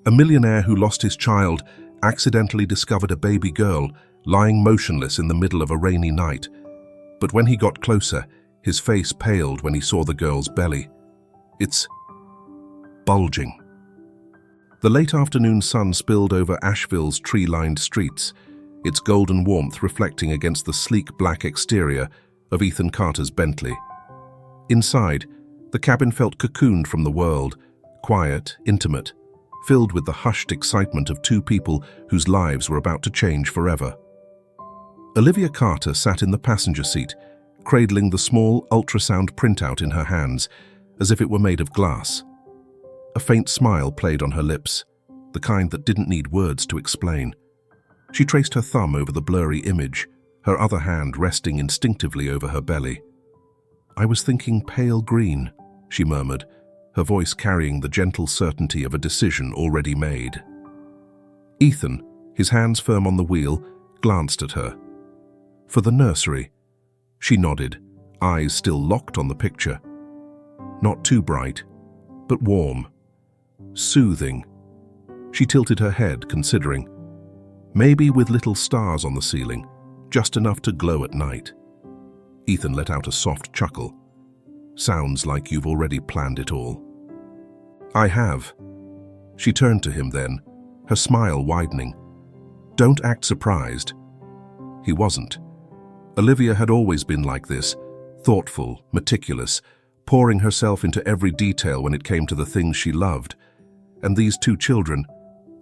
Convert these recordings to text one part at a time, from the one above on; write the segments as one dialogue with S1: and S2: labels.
S1: A millionaire who lost his child accidentally discovered a baby girl lying motionless in the middle of a rainy night. But when he got closer, his face paled when he saw the girl's belly. It's bulging. The late afternoon sun spilled over Asheville's tree-lined streets, its golden warmth reflecting against the sleek black exterior of Ethan Carter's Bentley. Inside, the cabin felt cocooned from the world, quiet, intimate, filled with the hushed excitement of two people whose lives were about to change forever. Olivia Carter sat in the passenger seat, cradling the small ultrasound printout in her hands, as if it were made of glass. A faint smile played on her lips, the kind that didn't need words to explain. She traced her thumb over the blurry image, her other hand resting instinctively over her belly. "I was thinking pale green," she murmured, her voice carrying the gentle certainty of a decision already made. Ethan, his hands firm on the wheel, glanced at her. "For the nursery." She nodded, eyes still locked on the picture. Not too bright, but warm. Soothing. She tilted her head, considering. Maybe with little stars on the ceiling, just enough to glow at night. Ethan let out a soft chuckle. "Sounds like you've already planned it all." "I have." She turned to him then, her smile widening. "Don't act surprised." He wasn't. Olivia had always been like this, thoughtful, meticulous, pouring herself into every detail when it came to the things she loved. And these two children,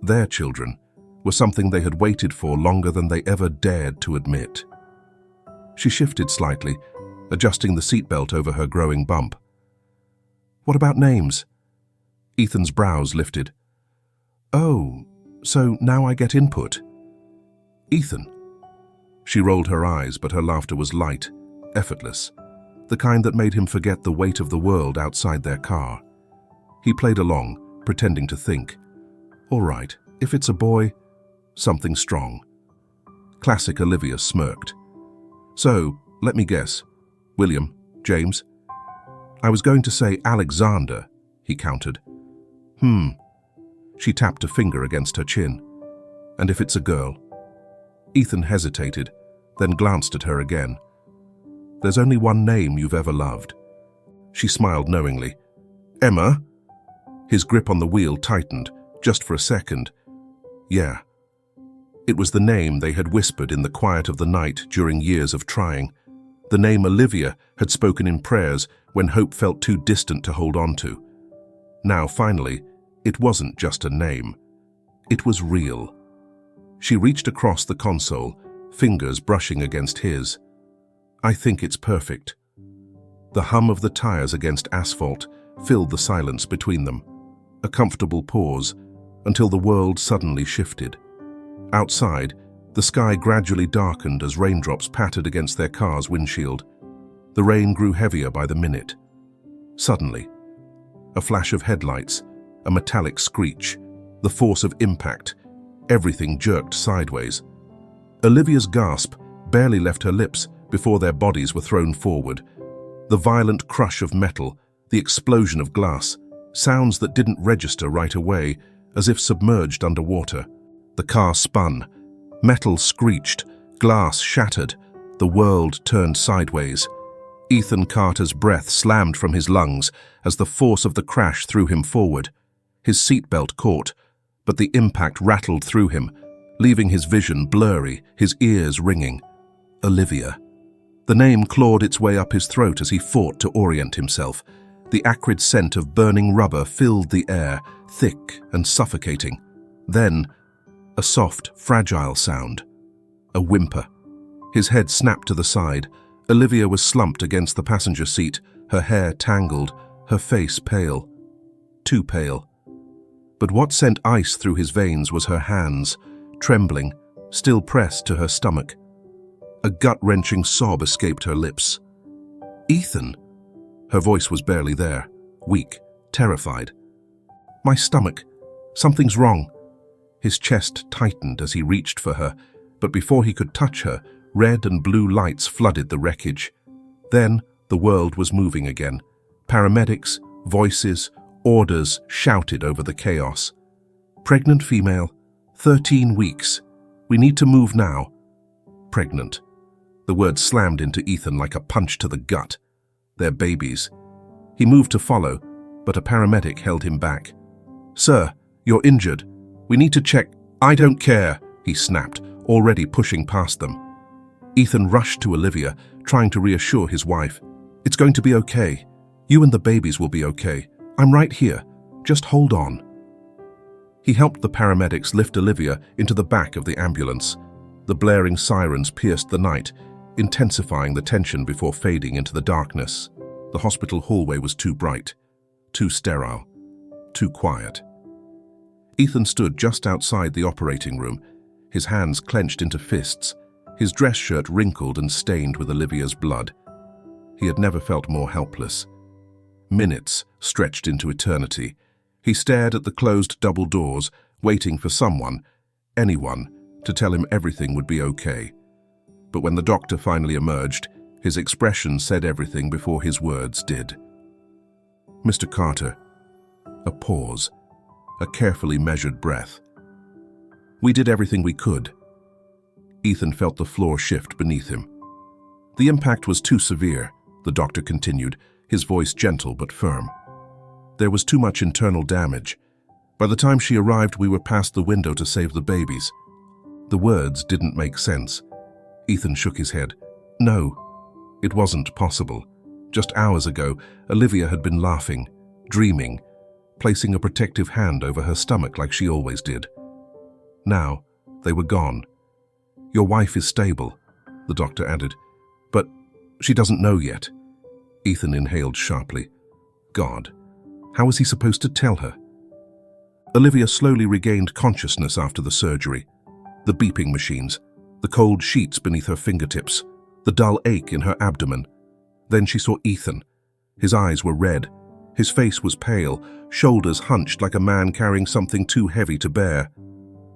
S1: their children, were something they had waited for longer than they ever dared to admit. She shifted slightly, adjusting the seatbelt over her growing bump. "What about names?" Ethan's brows lifted. "Oh, so now I get input." "Ethan." She rolled her eyes, but her laughter was light, effortless, the kind that made him forget the weight of the world outside their car. He played along, pretending to think. "All right, if it's a boy, something strong." Classic Olivia smirked. "So, let me guess. William, James?" "I was going to say Alexander," he countered. She tapped a finger against her chin. "And if it's a girl?" Ethan hesitated, then glanced at her again. "There's only one name you've ever loved." She smiled knowingly. "Emma?" His grip on the wheel tightened, just for a second. "Yeah." It was the name they had whispered in the quiet of the night during years of trying. The name Olivia had spoken in prayers when hope felt too distant to hold on to. Now, finally, it wasn't just a name. It was real. She reached across the console, fingers brushing against his. "I think it's perfect." The hum of the tires against asphalt filled the silence between them. A comfortable pause, until the world suddenly shifted. Outside, the sky gradually darkened as raindrops pattered against their car's windshield. The rain grew heavier by the minute. Suddenly, a flash of headlights, a metallic screech, the force of impact, everything jerked sideways. Olivia's gasp barely left her lips before their bodies were thrown forward. The violent crush of metal, the explosion of glass, sounds that didn't register right away, as if submerged underwater. The car spun. Metal screeched, glass shattered, the world turned sideways. Ethan Carter's breath slammed from his lungs as the force of the crash threw him forward. His seatbelt caught, but the impact rattled through him, leaving his vision blurry, his ears ringing. Olivia. The name clawed its way up his throat as he fought to orient himself. The acrid scent of burning rubber filled the air, thick and suffocating. Then, a soft, fragile sound. A whimper. His head snapped to the side. Olivia was slumped against the passenger seat, her hair tangled, her face pale. Too pale. But what sent ice through his veins was her hands, trembling, still pressed to her stomach. A gut-wrenching sob escaped her lips. "Ethan!" Her voice was barely there, weak, terrified. "My stomach. Something's wrong." His chest tightened as he reached for her, but before he could touch her, red and blue lights flooded the wreckage. Then the world was moving again. Paramedics, voices, orders shouted over the chaos. Pregnant female, 13 weeks. We need to move now. Pregnant. The word slammed into Ethan like a punch to the gut. They're babies. He moved to follow, but a paramedic held him back. Sir, you're injured. We need to check. I don't care, he snapped, already pushing past them. Ethan rushed to Olivia, trying to reassure his wife. It's going to be okay. You and the babies will be okay. I'm right here. Just hold on. He helped the paramedics lift Olivia into the back of the ambulance. The blaring sirens pierced the night, intensifying the tension before fading into the darkness. The hospital hallway was too bright, too sterile, too quiet. Ethan stood just outside the operating room, his hands clenched into fists, his dress shirt wrinkled and stained with Olivia's blood. He had never felt more helpless. Minutes stretched into eternity. He stared at the closed double doors, waiting for someone, anyone, to tell him everything would be okay. But when the doctor finally emerged, his expression said everything before his words did. Mr. Carter. A pause, a carefully measured breath. We did everything we could. Ethan felt the floor shift beneath him. The impact was too severe, the doctor continued, his voice gentle but firm. There was too much internal damage. By the time she arrived, we were past the window to save the babies. The words didn't make sense. Ethan shook his head. No, it wasn't possible. Just hours ago, Olivia had been laughing, dreaming, placing a protective hand over her stomach like she always did. Now, they were gone. Your wife is stable, the doctor added, but she doesn't know yet. Ethan inhaled sharply. God, how was he supposed to tell her? Olivia slowly regained consciousness after the surgery. The beeping machines, the cold sheets beneath her fingertips, the dull ache in her abdomen. Then she saw Ethan. His eyes were red. His face was pale, shoulders hunched like a man carrying something too heavy to bear.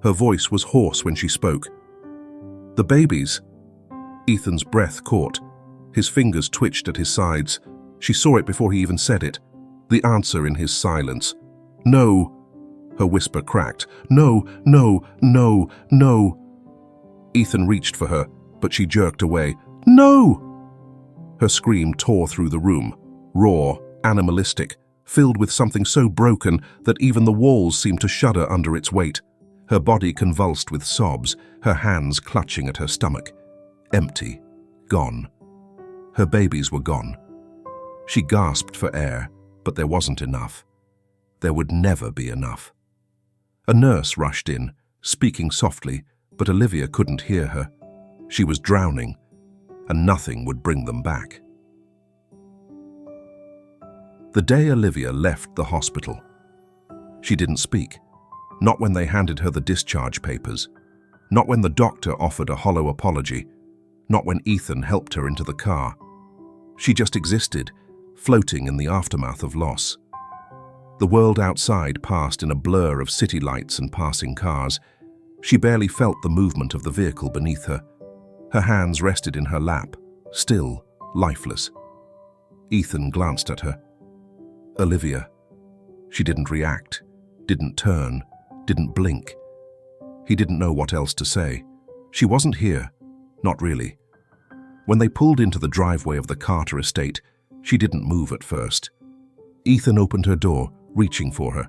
S1: Her voice was hoarse when she spoke. The babies. Ethan's breath caught. His fingers twitched at his sides. She saw it before he even said it. The answer in his silence. No. Her whisper cracked. No, no, no, no. Ethan reached for her, but she jerked away. No! Her scream tore through the room, raw, animalistic, filled with something so broken that even the walls seemed to shudder under its weight. Her body convulsed with sobs, her hands clutching at her stomach. Empty. Gone. Her babies were gone. She gasped for air, but there wasn't enough. There would never be enough. A nurse rushed in, speaking softly, but Olivia couldn't hear her. She was drowning, and nothing would bring them back. The day Olivia left the hospital, she didn't speak. Not when they handed her the discharge papers. Not when the doctor offered a hollow apology. Not when Ethan helped her into the car. She just existed, floating in the aftermath of loss. The world outside passed in a blur of city lights and passing cars. She barely felt the movement of the vehicle beneath her. Her hands rested in her lap, still, lifeless. Ethan glanced at her. Olivia. She didn't react, didn't turn, didn't blink. He didn't know what else to say. She wasn't here, not really. When they pulled into the driveway of the Carter estate, she didn't move at first. Ethan opened her door, reaching for her.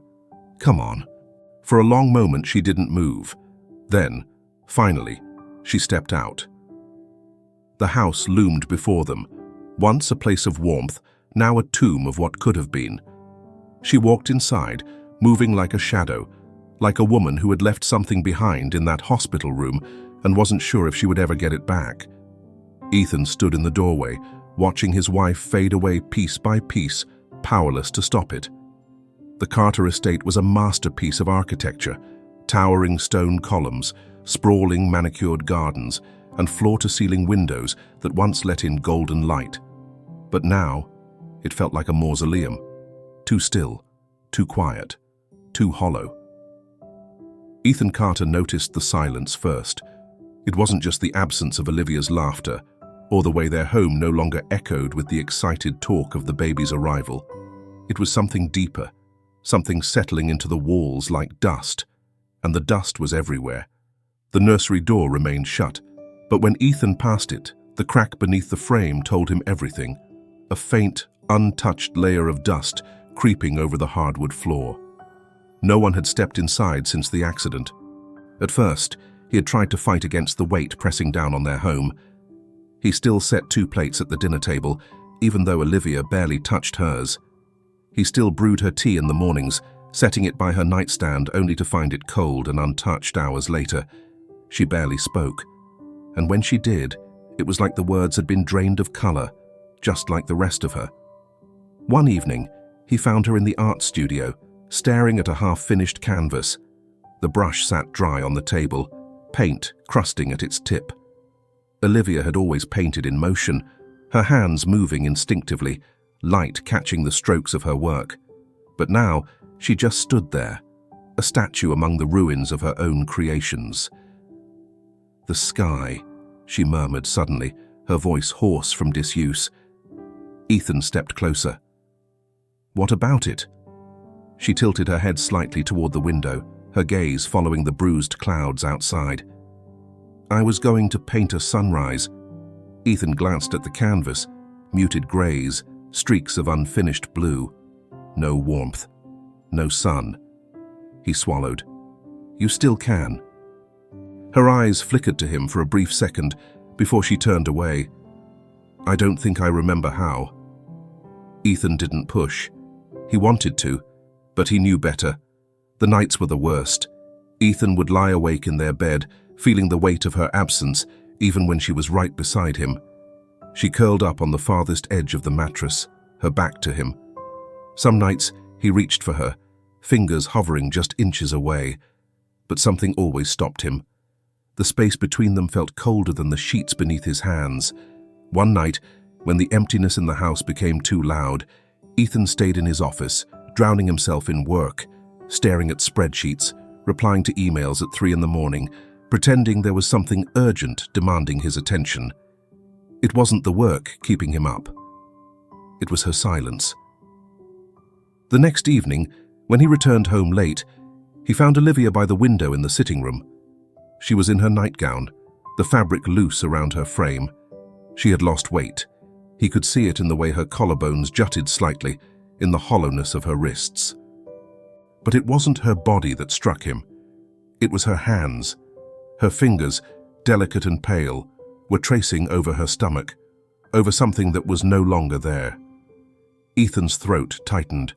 S1: Come on. For a long moment she didn't move. Then, finally, she stepped out. The house loomed before them, once a place of warmth, now a tomb of what could have been. She walked inside, moving like a shadow, like a woman who had left something behind in that hospital room and wasn't sure if she would ever get it back. Ethan stood in the doorway, watching his wife fade away piece by piece, powerless to stop it. The Carter estate was a masterpiece of architecture, towering stone columns, sprawling manicured gardens, and floor-to-ceiling windows that once let in golden light. But now, it felt like a mausoleum, too still, too quiet, too hollow. Ethan Carter noticed the silence first. It wasn't just the absence of Olivia's laughter, or the way their home no longer echoed with the excited talk of the baby's arrival. It was something deeper, something settling into the walls like dust, and the dust was everywhere. The nursery door remained shut, but when Ethan passed it, the crack beneath the frame told him everything. A faint, untouched layer of dust creeping over the hardwood floor. No one had stepped inside since the accident. At first, he had tried to fight against the weight pressing down on their home. He still set 2 plates at the dinner table, even though Olivia barely touched hers. He still brewed her tea in the mornings, setting it by her nightstand only to find it cold and untouched hours later. She barely spoke, and when she did, it was like the words had been drained of color, just like the rest of her. One evening, he found her in the art studio, staring at a half-finished canvas. The brush sat dry on the table, paint crusting at its tip. Olivia had always painted in motion, her hands moving instinctively, light catching the strokes of her work. But now, she just stood there, a statue among the ruins of her own creations. "The sky," she murmured suddenly, her voice hoarse from disuse. Ethan stepped closer. "What about it?" She tilted her head slightly toward the window, her gaze following the bruised clouds outside. "I was going to paint a sunrise." Ethan glanced at the canvas, muted grays, streaks of unfinished blue. No warmth, no sun. He swallowed. "You still can." Her eyes flickered to him for a brief second before she turned away. "I don't think I remember how." Ethan didn't push. He wanted to, but he knew better. The nights were the worst. Ethan would lie awake in their bed, feeling the weight of her absence, even when she was right beside him. She curled up on the farthest edge of the mattress, her back to him. Some nights he reached for her, fingers hovering just inches away, but something always stopped him. The space between them felt colder than the sheets beneath his hands. One night, when the emptiness in the house became too loud, Ethan stayed in his office, drowning himself in work, staring at spreadsheets, replying to emails at 3 in the morning, pretending there was something urgent demanding his attention. It wasn't the work keeping him up. It was her silence. The next evening, when he returned home late, he found Olivia by the window in the sitting room. She was in her nightgown, the fabric loose around her frame. She had lost weight. He could see it in the way her collarbones jutted slightly, in the hollowness of her wrists. But it wasn't her body that struck him. It was her hands. Her fingers, delicate and pale, were tracing over her stomach, over something that was no longer there. Ethan's throat tightened.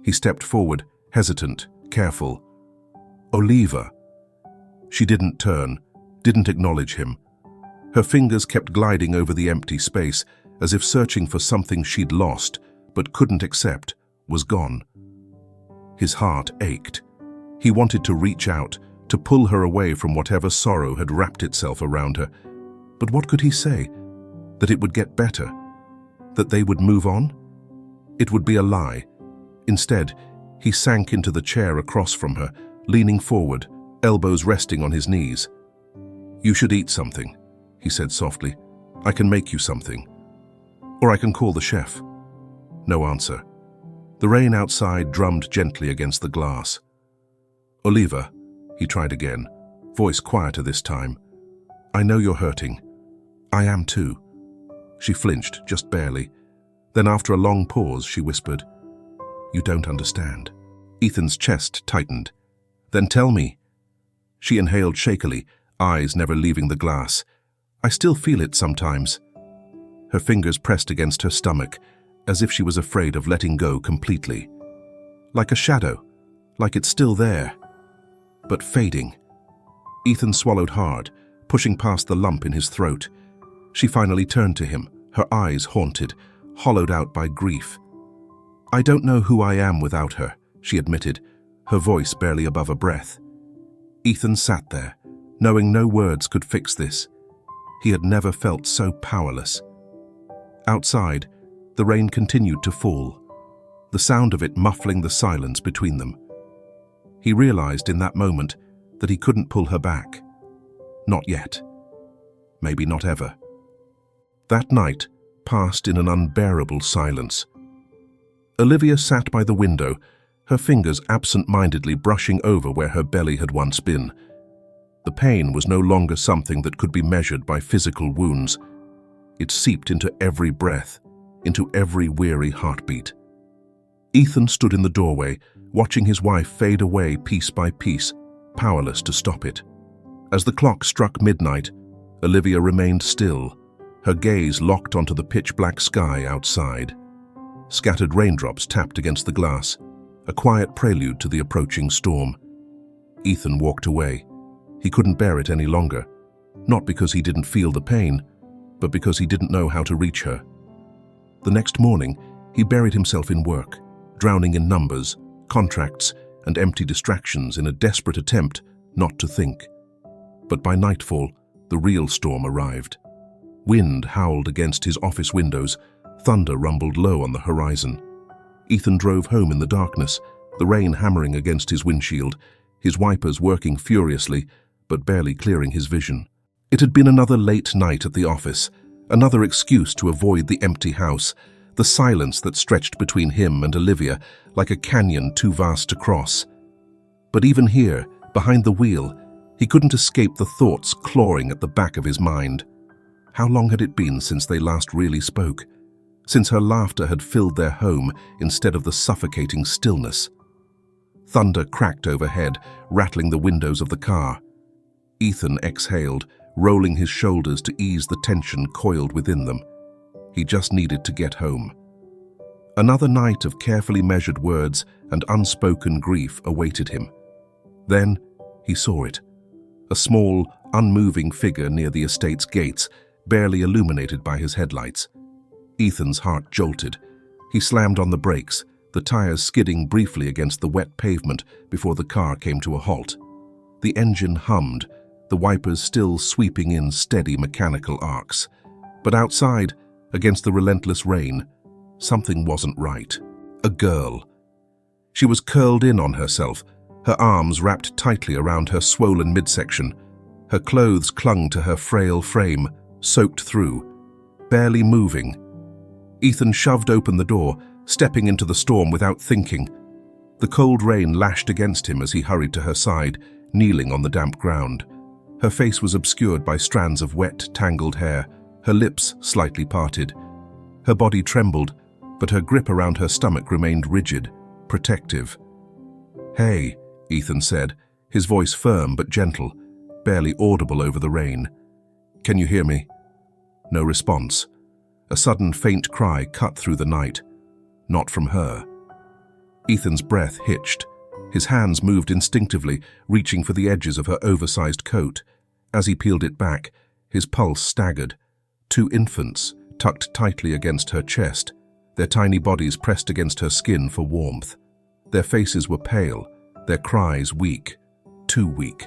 S1: He stepped forward, hesitant, careful. "Oliva." She didn't turn, didn't acknowledge him. Her fingers kept gliding over the empty space, as if searching for something she'd lost, but couldn't accept, was gone. His heart ached. He wanted to reach out, to pull her away from whatever sorrow had wrapped itself around her. But what could he say? That it would get better? That they would move on? It would be a lie. Instead, he sank into the chair across from her, leaning forward, elbows resting on his knees. "You should eat something," he said softly. "I can make you something. Or I can call the chef." No answer. The rain outside drummed gently against the glass. "Oliva," he tried again, voice quieter this time. "I know you're hurting. I am too." She flinched, just barely. Then after a long pause, she whispered, "You don't understand." Ethan's chest tightened. "Then tell me." She inhaled shakily, eyes never leaving the glass. "I still feel it sometimes." Her fingers pressed against her stomach, as if she was afraid of letting go completely. Like a shadow, like it's still there, but fading. Ethan swallowed hard, pushing past the lump in his throat. She finally turned to him, her eyes haunted, hollowed out by grief. "I don't know who I am without her," she admitted, her voice barely above a breath. Ethan sat there, knowing no words could fix this. He had never felt so powerless. Outside, the rain continued to fall, the sound of it muffling the silence between them. He realized in that moment that he couldn't pull her back. Not yet. Maybe not ever. That night passed in an unbearable silence. Olivia sat by the window, her fingers absent-mindedly brushing over where her belly had once been. The pain was no longer something that could be measured by physical wounds. It seeped into every breath, into every weary heartbeat. Ethan stood in the doorway, watching his wife fade away piece by piece, powerless to stop it. As the clock struck midnight, Olivia remained still, her gaze locked onto the pitch-black sky outside. Scattered raindrops tapped against the glass, a quiet prelude to the approaching storm. Ethan walked away. He couldn't bear it any longer, not because he didn't feel the pain, but because he didn't know how to reach her. The next morning, he buried himself in work, drowning in numbers, contracts, and empty distractions in a desperate attempt not to think. But by nightfall, the real storm arrived. Wind howled against his office windows, thunder rumbled low on the horizon. Ethan drove home in the darkness, the rain hammering against his windshield, his wipers working furiously, but barely clearing his vision. It had been another late night at the office, another excuse to avoid the empty house, the silence that stretched between him and Olivia like a canyon too vast to cross. But even here, behind the wheel, he couldn't escape the thoughts clawing at the back of his mind. How long had it been since they last really spoke? Since her laughter had filled their home instead of the suffocating stillness? Thunder cracked overhead, rattling the windows of the car. Ethan exhaled, rolling his shoulders to ease the tension coiled within them. He just needed to get home. Another night of carefully measured words and unspoken grief awaited him. Then he saw it. A small, unmoving figure near the estate's gates, barely illuminated by his headlights. Ethan's heart jolted. He slammed on the brakes, the tires skidding briefly against the wet pavement before the car came to a halt. The engine hummed, the wipers still sweeping in steady mechanical arcs. But outside, against the relentless rain, something wasn't right. A girl. She was curled in on herself, her arms wrapped tightly around her swollen midsection. Her clothes clung to her frail frame, soaked through, barely moving. Ethan shoved open the door, stepping into the storm without thinking. The cold rain lashed against him as he hurried to her side, kneeling on the damp ground. Her face was obscured by strands of wet, tangled hair, her lips slightly parted. Her body trembled, but her grip around her stomach remained rigid, protective. "Hey," Ethan said, his voice firm but gentle, barely audible over the rain. "Can you hear me?" No response. A sudden faint cry cut through the night. Not from her. Ethan's breath hitched. His hands moved instinctively, reaching for the edges of her oversized coat. As he peeled it back, his pulse staggered. Two infants, tucked tightly against her chest, their tiny bodies pressed against her skin for warmth. Their faces were pale, their cries weak, too weak.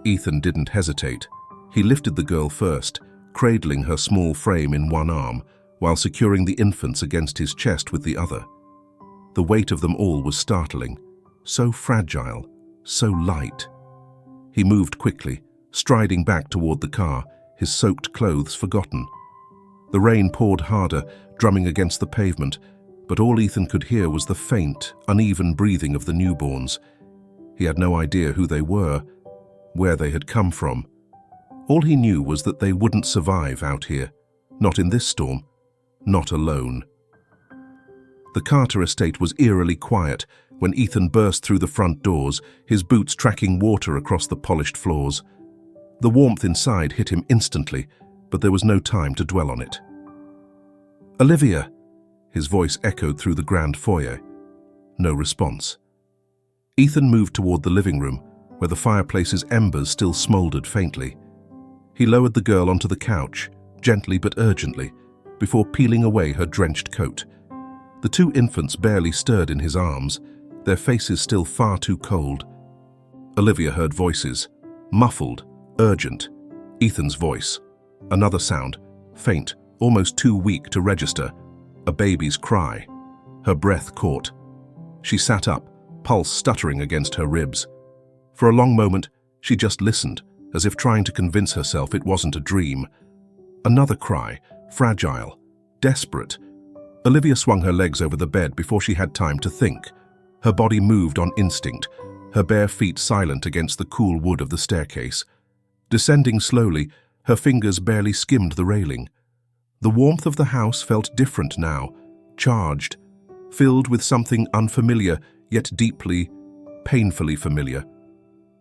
S1: Ethan didn't hesitate. He lifted the girl first, cradling her small frame in one arm, while securing the infants against his chest with the other. The weight of them all was startling, so fragile, so light. He moved quickly, striding back toward the car, his soaked clothes forgotten. The rain poured harder, drumming against the pavement, but all Ethan could hear was the faint, uneven breathing of the newborns. He had no idea who they were, where they had come from. All he knew was that they wouldn't survive out here, not in this storm, not alone. The Carter estate was eerily quiet when Ethan burst through the front doors, his boots tracking water across the polished floors. The warmth inside hit him instantly, but there was no time to dwell on it. "Olivia!" His voice echoed through the grand foyer. No response. Ethan moved toward the living room, where the fireplace's embers still smoldered faintly. He lowered the girl onto the couch, gently but urgently, before peeling away her drenched coat. The two infants barely stirred in his arms, their faces still far too cold. Olivia heard voices, muffled, urgent. Ethan's voice. Another sound, faint, almost too weak to register. A baby's cry. Her breath caught. She sat up, pulse stuttering against her ribs. For a long moment, she just listened, as if trying to convince herself it wasn't a dream. Another cry, fragile, desperate. Olivia swung her legs over the bed before she had time to think. Her body moved on instinct, her bare feet silent against the cool wood of the staircase. Descending slowly, her fingers barely skimmed the railing. The warmth of the house felt different now, charged, filled with something unfamiliar, yet deeply, painfully familiar.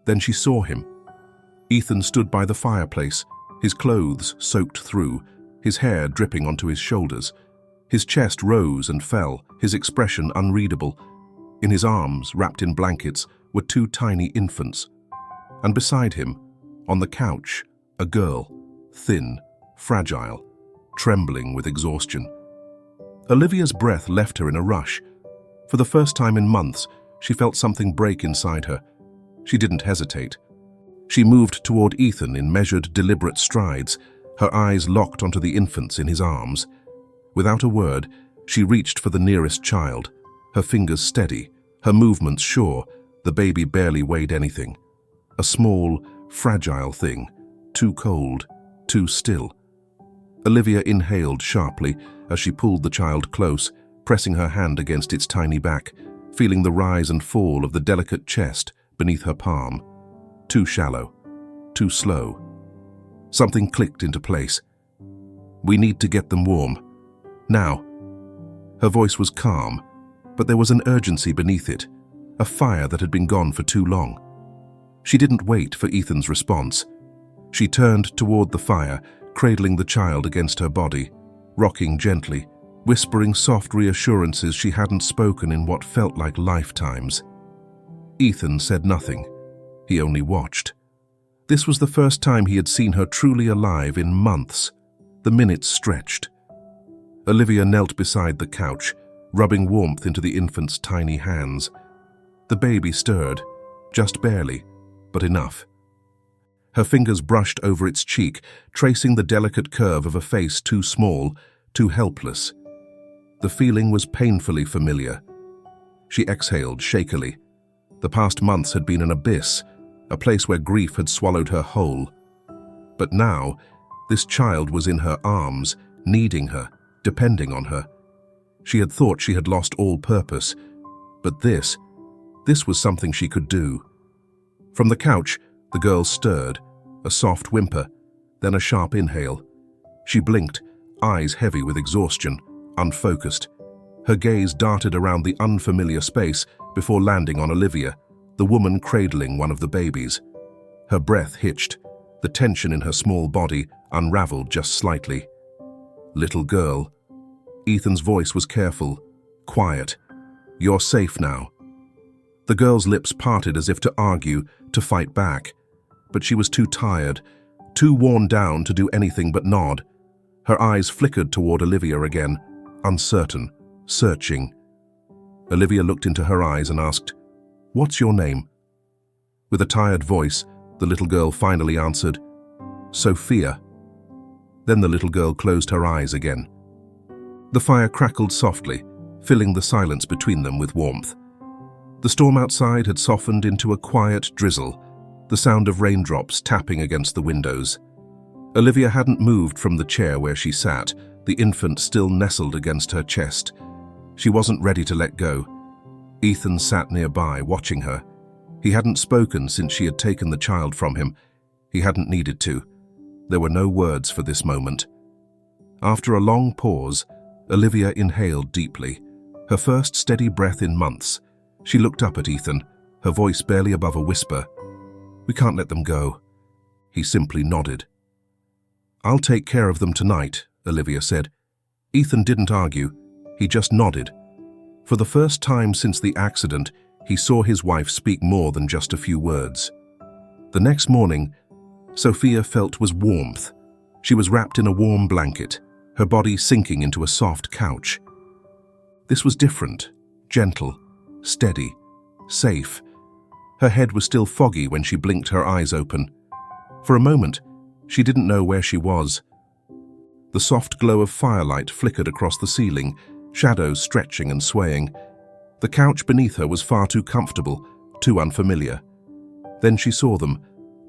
S1: Then she saw him. Ethan stood by the fireplace, his clothes soaked through, his hair dripping onto his shoulders. His chest rose and fell, his expression unreadable. In his arms, wrapped in blankets, were two tiny infants. And beside him, on the couch, a girl, thin, fragile, trembling with exhaustion. Olivia's breath left her in a rush. For the first time in months, she felt something break inside her. She didn't hesitate. She moved toward Ethan in measured, deliberate strides, her eyes locked onto the infants in his arms. Without a word, she reached for the nearest child, her fingers steady, her movements sure. The baby barely weighed anything. A small, fragile thing, too cold, too still. Olivia inhaled sharply as she pulled the child close, pressing her hand against its tiny back, feeling the rise and fall of the delicate chest beneath her palm. Too shallow, too slow. Something clicked into place. "We need to get them warm. Now." Her voice was calm, but there was an urgency beneath it, a fire that had been gone for too long. She didn't wait for Ethan's response. She turned toward the fire, cradling the child against her body, rocking gently, whispering soft reassurances she hadn't spoken in what felt like lifetimes. Ethan said nothing. He only watched. This was the first time he had seen her truly alive in months. The minutes stretched. Olivia knelt beside the couch, rubbing warmth into the infant's tiny hands. The baby stirred, just barely, but enough. Her fingers brushed over its cheek, tracing the delicate curve of a face too small, too helpless. The feeling was painfully familiar. She exhaled shakily. The past months had been an abyss, a place where grief had swallowed her whole. But now, this child was in her arms, needing her, depending on her. She had thought she had lost all purpose, but this was something she could do. From the couch, the girl stirred, a soft whimper, then a sharp inhale. She blinked, eyes heavy with exhaustion, unfocused. Her gaze darted around the unfamiliar space before landing on Olivia, the woman cradling one of the babies. Her breath hitched, the tension in her small body unraveled just slightly. "Little girl." Ethan's voice was careful, quiet. "You're safe now." The girl's lips parted as if to argue, to fight back. But she was too tired, too worn down to do anything but nod. Her eyes flickered toward Olivia again, uncertain, searching. Olivia looked into her eyes and asked, "What's your name?" With a tired voice, the little girl finally answered, "Sophia." Then the little girl closed her eyes again. The fire crackled softly, filling the silence between them with warmth. The storm outside had softened into a quiet drizzle, the sound of raindrops tapping against the windows. Olivia hadn't moved from the chair where she sat, the infant still nestled against her chest. She wasn't ready to let go. Ethan sat nearby, watching her. He hadn't spoken since she had taken the child from him. He hadn't needed to. There were no words for this moment. After a long pause, Olivia inhaled deeply, her first steady breath in months. She looked up at Ethan, her voice barely above a whisper. "We can't let them go." He simply nodded. "I'll take care of them tonight," Olivia said. Ethan didn't argue. He just nodded. For the first time since the accident, he saw his wife speak more than just a few words. The next morning, Sophia felt was warmth. She was wrapped in a warm blanket, her body sinking into a soft couch. This was different, gentle, steady, safe. Her head was still foggy when she blinked her eyes open. For a moment, she didn't know where she was. The soft glow of firelight flickered across the ceiling, shadows stretching and swaying. The couch beneath her was far too comfortable, too unfamiliar. Then she saw them,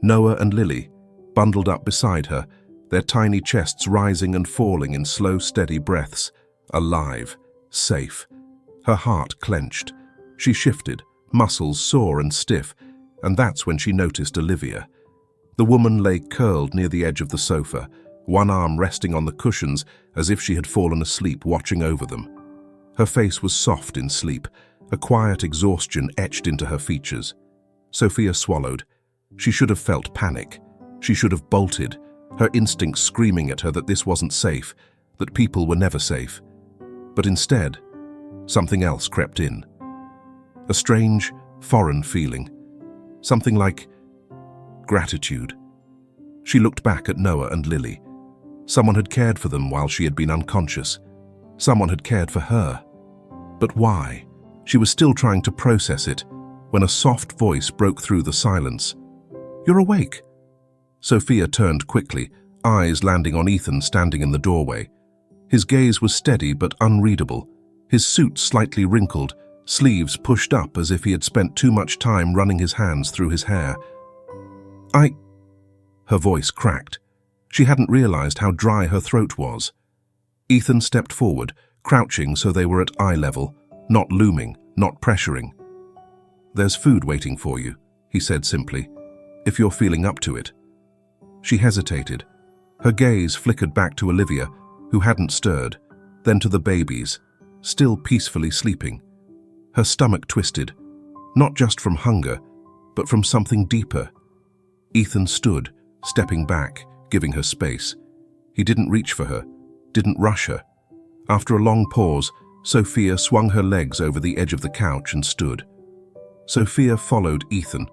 S1: Noah and Lily, bundled up beside her, their tiny chests rising and falling in slow, steady breaths. Alive, safe. Her heart clenched. She shifted, muscles sore and stiff, and that's when she noticed Olivia. The woman lay curled near the edge of the sofa, one arm resting on the cushions as if she had fallen asleep watching over them. Her face was soft in sleep, a quiet exhaustion etched into her features. Sophia swallowed. She should have felt panic. She should have bolted, her instincts screaming at her that this wasn't safe, that people were never safe. But instead, something else crept in. A strange, foreign feeling. Something like gratitude. She looked back at Noah and Lily. Someone had cared for them while she had been unconscious. Someone had cared for her. But why? She was still trying to process it when a soft voice broke through the silence. "You're awake." Sophia turned quickly, eyes landing on Ethan standing in the doorway. His gaze was steady but unreadable, his suit slightly wrinkled, sleeves pushed up as if he had spent too much time running his hands through his hair. Her voice cracked. She hadn't realized how dry her throat was. Ethan stepped forward, crouching so they were at eye level, not looming, not pressuring. "There's food waiting for you," he said simply, "if you're feeling up to it." She hesitated. Her gaze flickered back to Olivia, who hadn't stirred, then to the babies, still peacefully sleeping. Her stomach twisted, not just from hunger, but from something deeper. Ethan stood, stepping back, giving her space. He didn't reach for her, didn't rush her. After a long pause, Sophia swung her legs over the edge of the couch and stood. Sophia followed Ethan,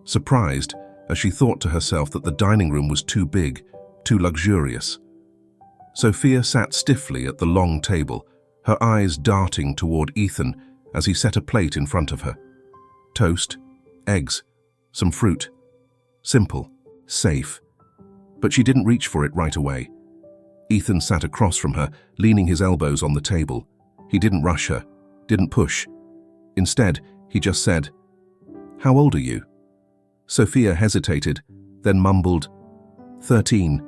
S1: surprised as she thought to herself that the dining room was too big, too luxurious. Sophia sat stiffly at the long table, her eyes darting toward Ethan as he set a plate in front of her. Toast, eggs, some fruit. Simple, safe. But she didn't reach for it right away. Ethan sat across from her, leaning his elbows on the table. He didn't rush her, didn't push. Instead, he just said, "How old are you?" Sophia hesitated, then mumbled, 13.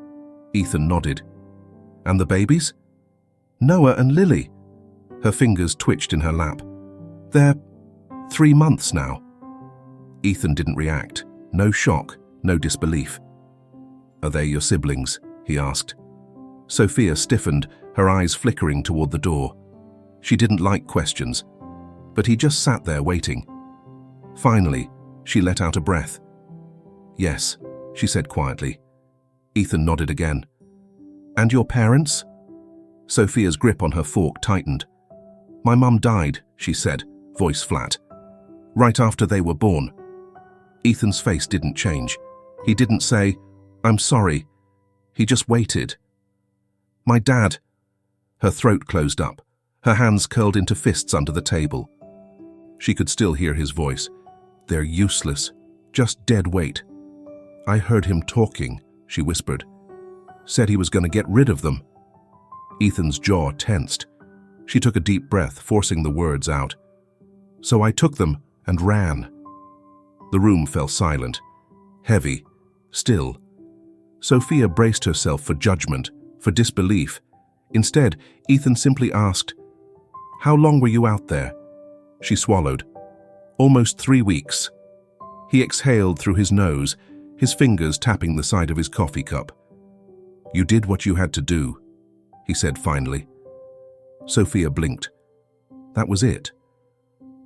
S1: Ethan nodded. "And the babies?" "Noah and Lily." Her fingers twitched in her lap. "They're 3 months now." Ethan didn't react. No shock, no disbelief. "Are they your siblings?" he asked. Sophia stiffened, her eyes flickering toward the door. She didn't like questions, but he just sat there waiting. Finally, she let out a breath. "Yes," she said quietly. Ethan nodded again. "And your parents?" Sophia's grip on her fork tightened. "My mum died," she said, voice flat. "Right after they were born." Ethan's face didn't change. He didn't say, "I'm sorry." He just waited. "My dad." Her throat closed up, her hands curled into fists under the table. She could still hear his voice. "They're useless, just dead weight." "I heard him talking," she whispered. "Said he was going to get rid of them." Ethan's jaw tensed. She took a deep breath, forcing the words out. "So I took them and ran." The room fell silent, heavy, still. Sophia braced herself for judgment, for disbelief. Instead, Ethan simply asked, "How long were you out there?" She swallowed. "Almost 3 weeks." He exhaled through his nose, his fingers tapping the side of his coffee cup. "You did what you had to do," he said finally. Sophia blinked. That was it.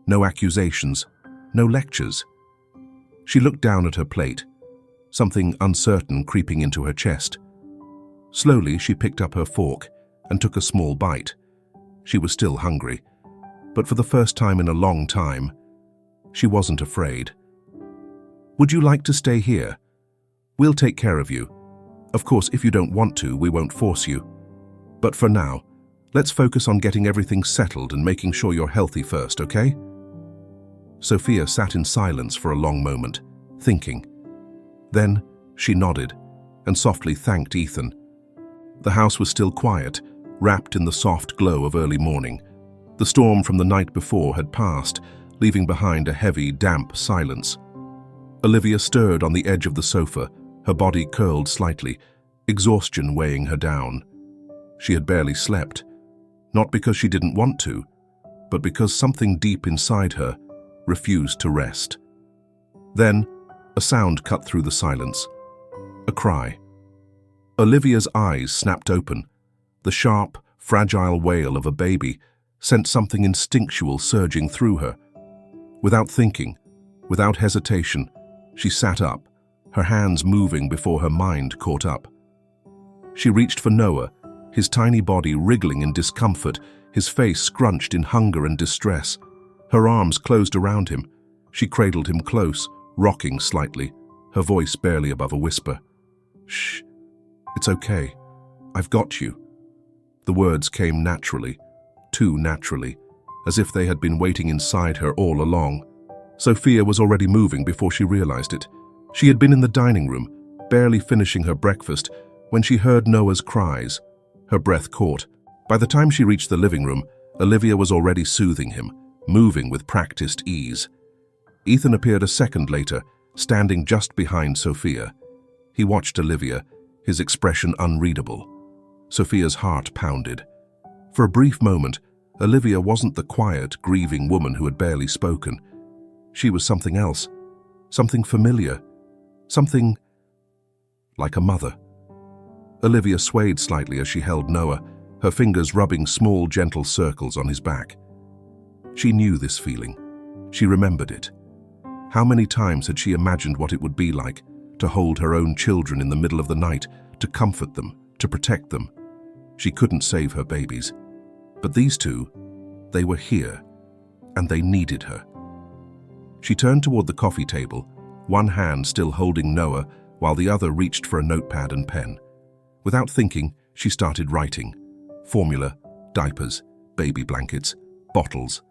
S1: No accusations, no lectures. She looked down at her plate, something uncertain creeping into her chest. Slowly, she picked up her fork and took a small bite. She was still hungry, but for the first time in a long time, she wasn't afraid. "Would you like to stay here? We'll take care of you. Of course, if you don't want to, we won't force you. But for now, let's focus on getting everything settled and making sure you're healthy first, okay?" Sophia sat in silence for a long moment, thinking. Then she nodded and softly thanked Ethan. The house was still quiet, wrapped in the soft glow of early morning. The storm from the night before had passed, leaving behind a heavy, damp silence. Olivia stirred on the edge of the sofa, her body curled slightly, exhaustion weighing her down. She had barely slept, not because she didn't want to, but because something deep inside her refused to rest. Then, a sound cut through the silence. A cry. Olivia's eyes snapped open. The sharp, fragile wail of a baby sent something instinctual surging through her. Without thinking, without hesitation, she sat up, her hands moving before her mind caught up. She reached for Noah, his tiny body wriggling in discomfort, his face scrunched in hunger and distress. Her arms closed around him. She cradled him close, rocking slightly, her voice barely above a whisper. "Shh, it's okay. I've got you." The words came naturally, too naturally, as if they had been waiting inside her all along. Sophia was already moving before she realized it. She had been in the dining room, barely finishing her breakfast, when she heard Noah's cries. Her breath caught. By the time she reached the living room, Olivia was already soothing him, moving with practiced ease. Ethan appeared a second later, standing just behind Sophia. He watched Olivia, his expression unreadable. Sophia's heart pounded. For a brief moment, Olivia wasn't the quiet, grieving woman who had barely spoken. She was something else, something familiar, something like a mother. Olivia swayed slightly as she held Noah, her fingers rubbing small, gentle circles on his back. She knew this feeling. She remembered it. How many times had she imagined what it would be like to hold her own children in the middle of the night, to comfort them, to protect them? She couldn't save her babies. But these two, they were here, and they needed her. She turned toward the coffee table, one hand still holding Noah, while the other reached for a notepad and pen. Without thinking, she started writing. Formula, diapers, baby blankets, bottles.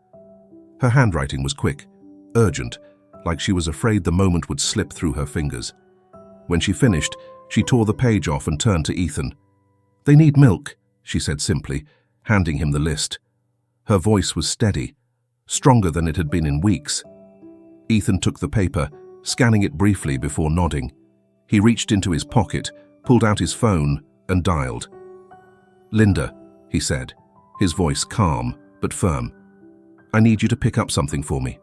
S1: Her handwriting was quick, urgent, like she was afraid the moment would slip through her fingers. When she finished, she tore the page off and turned to Ethan. "They need milk," she said simply, handing him the list. Her voice was steady, stronger than it had been in weeks. Ethan took the paper, scanning it briefly before nodding. He reached into his pocket, pulled out his phone, and dialed. "Linda," he said, his voice calm but firm. "I need you to pick up something for me.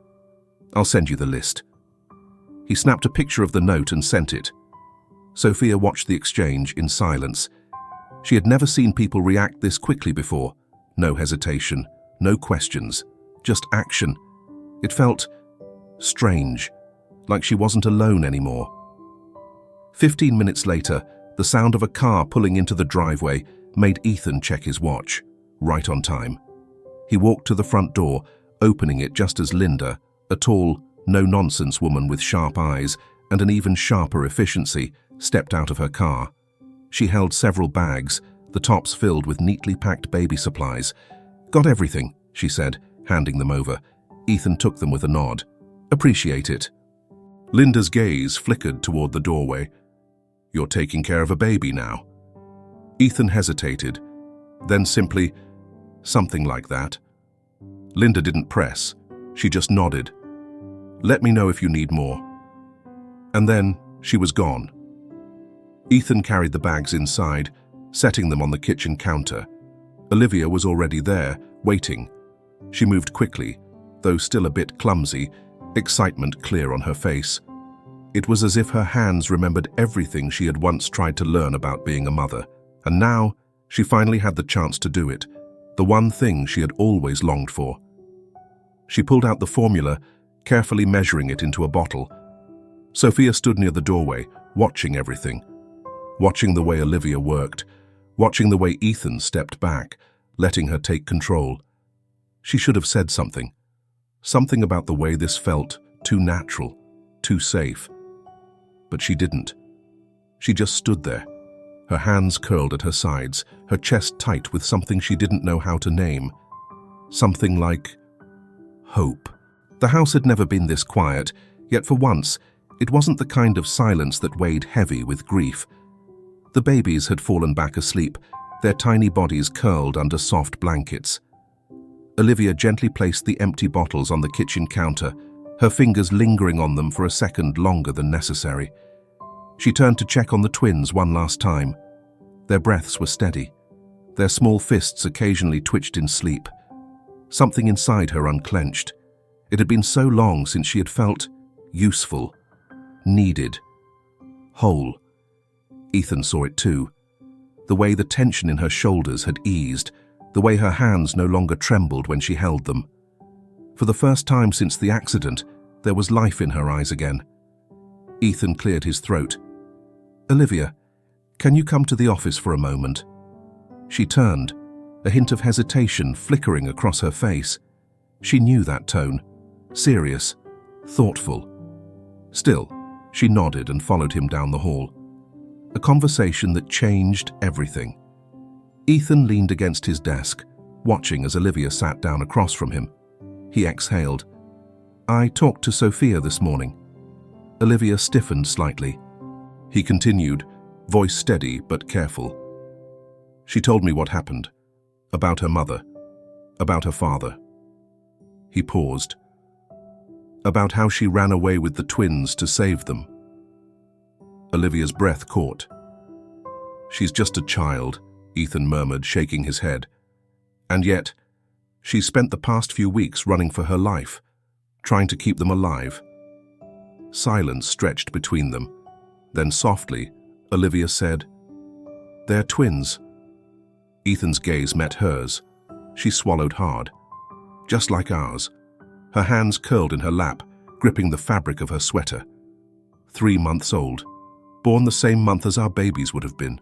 S1: I'll send you the list." He snapped a picture of the note and sent it. Sophia watched the exchange in silence. She had never seen people react this quickly before. No hesitation, no questions, just action. It felt strange, like she wasn't alone anymore. 15 minutes later, the sound of a car pulling into the driveway made Ethan check his watch, right on time. He walked to the front door, opening it just as Linda, a tall, no-nonsense woman with sharp eyes and an even sharper efficiency, stepped out of her car. She held several bags, the tops filled with neatly packed baby supplies. "Got everything," she said, handing them over. Ethan took them with a nod. "Appreciate it." Linda's gaze flickered toward the doorway. "You're taking care of a baby now." Ethan hesitated, then simply, "Something like that." Linda didn't press. She just nodded. "Let me know if you need more." And then she was gone. Ethan carried the bags inside, setting them on the kitchen counter. Olivia was already there, waiting. She moved quickly, though still a bit clumsy, excitement clear on her face. It was as if her hands remembered everything she had once tried to learn about being a mother, and now she finally had the chance to do it, the one thing she had always longed for. She pulled out the formula, carefully measuring it into a bottle. Sophia stood near the doorway, watching everything. Watching the way Olivia worked, watching the way Ethan stepped back, letting her take control. She should have said something. Something about the way this felt too natural, too safe. But she didn't. She just stood there, her hands curled at her sides, her chest tight with something she didn't know how to name. Something like hope. The house had never been this quiet, yet for once, it wasn't the kind of silence that weighed heavy with grief. The babies had fallen back asleep, their tiny bodies curled under soft blankets. Olivia gently placed the empty bottles on the kitchen counter, her fingers lingering on them for a second longer than necessary. She turned to check on the twins one last time. Their breaths were steady. Their small fists occasionally twitched in sleep. Something inside her unclenched. It had been so long since she had felt useful, needed, whole. Ethan saw it too. The way the tension in her shoulders had eased, the way her hands no longer trembled when she held them. For the first time since the accident, there was life in her eyes again. Ethan cleared his throat. "Olivia, can you come to the office for a moment?" She turned, a hint of hesitation flickering across her face. She knew that tone. Serious, thoughtful. Still, she nodded and followed him down the hall. A conversation that changed everything. Ethan leaned against his desk, watching as Olivia sat down across from him. He exhaled. "I talked to Sophia this morning." Olivia stiffened slightly. He continued, voice steady but careful. "She told me what happened. About her mother. About her father." He paused. "About how she ran away with the twins to save them." Olivia's breath caught. "She's just a child," Ethan murmured, shaking his head. "And yet, she's spent the past few weeks running for her life, trying to keep them alive." Silence stretched between them. Then softly, Olivia said, "They're twins." Ethan's gaze met hers. She swallowed hard. "Just like ours." Her hands curled in her lap, gripping the fabric of her sweater. 3 months old, born the same month as our babies would have been.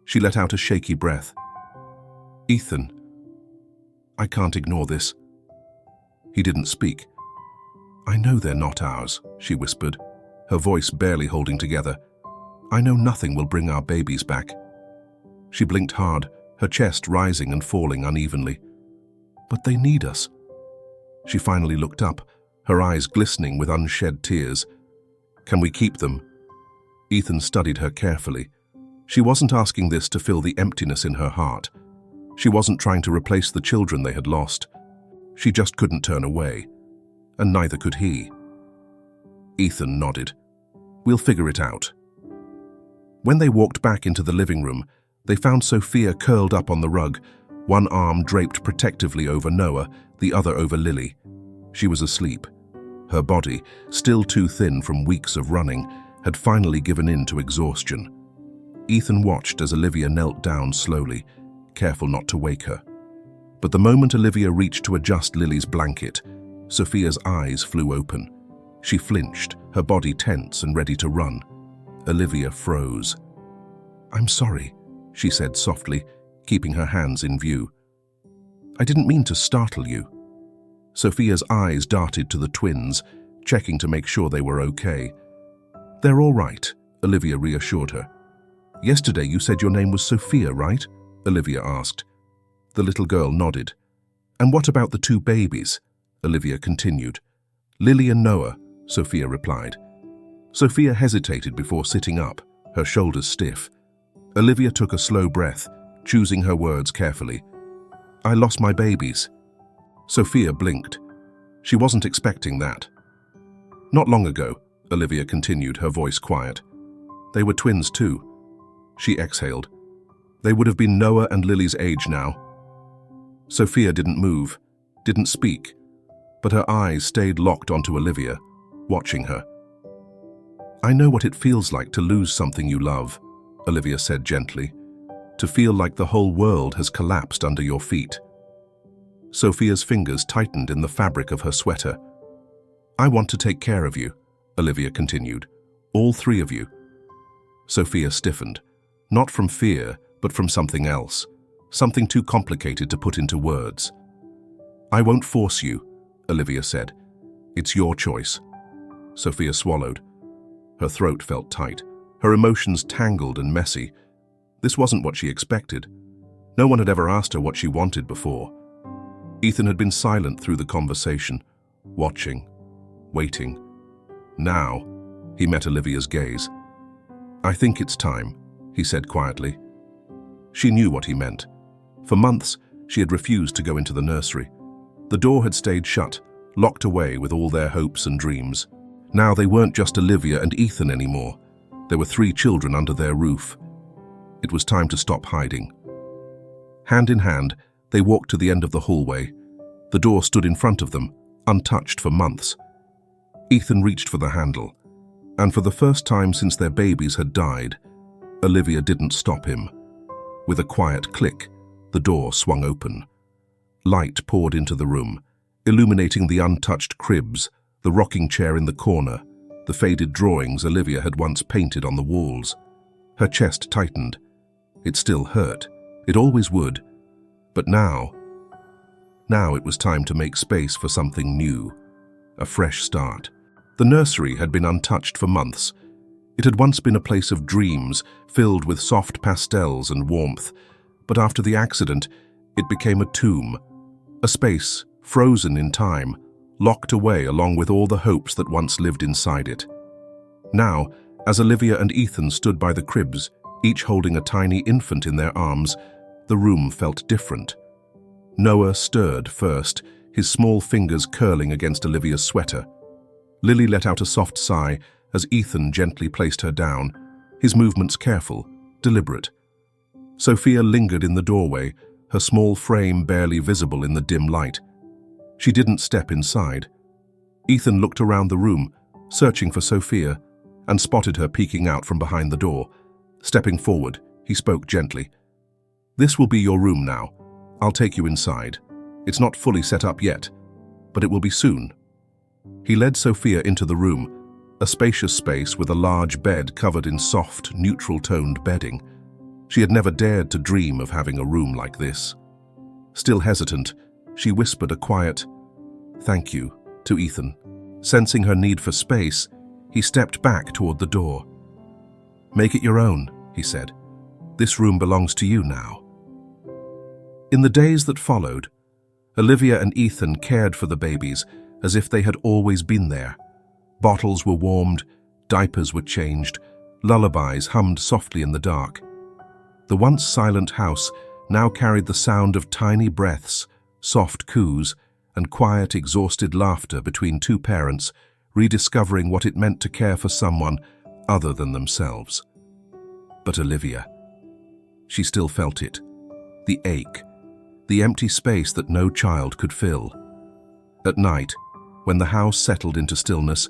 S1: She let out a shaky breath. "Ethan, I can't ignore this." He didn't speak. "I know they're not ours," she whispered, her voice barely holding together. "I know nothing will bring our babies back." She blinked hard, her chest rising and falling unevenly. "But they need us." She finally looked up, her eyes glistening with unshed tears. "Can we keep them?" Ethan studied her carefully. She wasn't asking this to fill the emptiness in her heart. She wasn't trying to replace the children they had lost. She just couldn't turn away, and neither could he. Ethan nodded. "We'll figure it out." When they walked back into the living room, they found Sophia curled up on the rug, one arm draped protectively over Noah, the other over Lily. She was asleep. Her body, still too thin from weeks of running, had finally given in to exhaustion. Ethan watched as Olivia knelt down slowly, careful not to wake her. But the moment Olivia reached to adjust Lily's blanket, Sophia's eyes flew open. She flinched, her body tense and ready to run. Olivia froze. "I'm sorry," she said softly, keeping her hands in view. "I didn't mean to startle you." Sophia's eyes darted to the twins, checking to make sure they were okay. "They're all right," Olivia reassured her. "Yesterday you said your name was Sophia, right?" Olivia asked. The little girl nodded. "And what about the 2 babies?" Olivia continued. "Lily and Noah," Sophia replied. Sophia hesitated before sitting up, her shoulders stiff. Olivia took a slow breath, choosing her words carefully. "I lost my babies." Sophia blinked. She wasn't expecting that. "Not long ago," Olivia continued, her voice quiet. "They were twins too." She exhaled. "They would have been Noah and Lily's age now." Sophia didn't move, didn't speak, but her eyes stayed locked onto Olivia, watching her. "I know what it feels like to lose something you love," Olivia said gently, "to feel like the whole world has collapsed under your feet." Sophia's fingers tightened in the fabric of her sweater. "I want to take care of you," Olivia continued. "All 3 of you." Sophia stiffened, not from fear, but from something else, something too complicated to put into words. "I won't force you," Olivia said. "It's your choice." Sophia swallowed. Her throat felt tight, her emotions tangled and messy. This wasn't what she expected. No one had ever asked her what she wanted before. Ethan had been silent through the conversation, watching, waiting. Now, he met Olivia's gaze. "I think it's time," he said quietly. She knew what he meant. For months, she had refused to go into the nursery. The door had stayed shut, locked away with all their hopes and dreams. Now they weren't just Olivia and Ethan anymore. There were 3 children under their roof. It was time to stop hiding. Hand in hand, they walked to the end of the hallway. The door stood in front of them, untouched for months. Ethan reached for the handle, and for the first time since their babies had died, Olivia didn't stop him. With a quiet click, the door swung open. Light poured into the room, illuminating the untouched cribs, the rocking chair in the corner, the faded drawings Olivia had once painted on the walls. Her chest tightened. It still hurt. It always would. But now it was time to make space for something new, a fresh start. The nursery had been untouched for months. It had once been a place of dreams, filled with soft pastels and warmth, but after the accident, it became a tomb, a space frozen in time, locked away along with all the hopes that once lived inside it. Now, as Olivia and Ethan stood by the cribs, each holding a tiny infant in their arms, the room felt different. Noah stirred first, his small fingers curling against Olivia's sweater. Lily let out a soft sigh as Ethan gently placed her down, his movements careful, deliberate. Sophia lingered in the doorway, her small frame barely visible in the dim light. She didn't step inside. Ethan looked around the room, searching for Sophia, and spotted her peeking out from behind the door. Stepping forward, he spoke gently. "This will be your room now. I'll take you inside. It's not fully set up yet, but it will be soon." He led Sophia into the room, a spacious space with a large bed covered in soft, neutral-toned bedding. She had never dared to dream of having a room like this. Still hesitant, she whispered a quiet, "Thank you," to Ethan. Sensing her need for space, he stepped back toward the door. "Make it your own," he said. "This room belongs to you now." In the days that followed, Olivia and Ethan cared for the babies as if they had always been there. Bottles were warmed, diapers were changed, lullabies hummed softly in the dark. The once silent house now carried the sound of tiny breaths, soft coos, and quiet, exhausted laughter between two parents rediscovering what it meant to care for someone other than themselves. But Olivia, she still felt it, the ache, the empty space that no child could fill. At night, when the house settled into stillness,